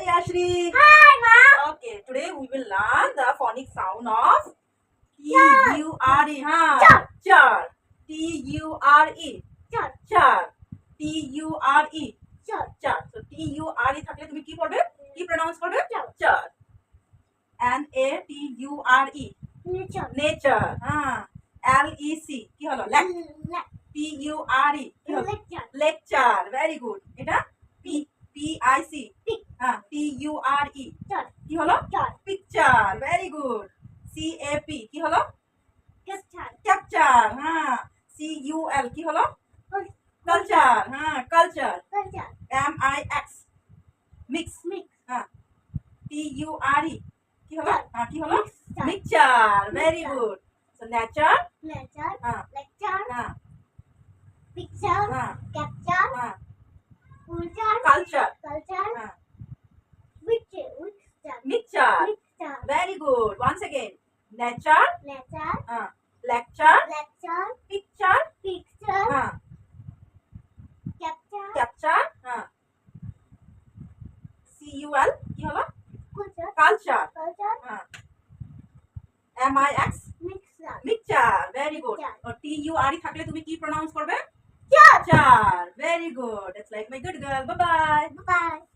Hi Ashri. Hi, Ma. Okay, today we will learn the phonic sound of Char. T-U-R-E. Char. Char. T-U-R-E. Char. Char. T-U-R-E. Char. Char. So T-U-R-E থাকলে তুমি কি পড়বে? কি pronounce করবে? Char. Char. N-A-T-U-R-E. Nature. Nature. L-E-C. কি হলো? T-U-R-E. কি হলো? Lecture. Lecture. Very good. এটা P-I-C. Pic. T-U-R-E. Char. কি হলো? Char. Picture. Very good. C-A-P. কি হলো? Capture. Capture. C-U-L. কি হলো? Culture. Culture. Culture. M-I-X. Mix. Mix. T-U-R-E. কি হলো? কি হলো? Mixture. Mixture. Very Mixture. good. So nature. Nature. Ah. Lecture. Ah. Picture. Ah. Capture. Ah. Culture. Culture. Culture. Ah. Mixture. Mixture. Mixture. Very good. Once again. Nature. Nature. Lecture. Lecture. Picture. Picture. Capture. Capture. C-U-L. কি হলো? Culture. Culture. Culture. M-I-X. Mixture. Mixture. Very good. Mixture. T-U-R-E থাকলে তুমি কি pronounce করবে? Char. Char. Very good. It's like my good girl. Bye bye. Bye.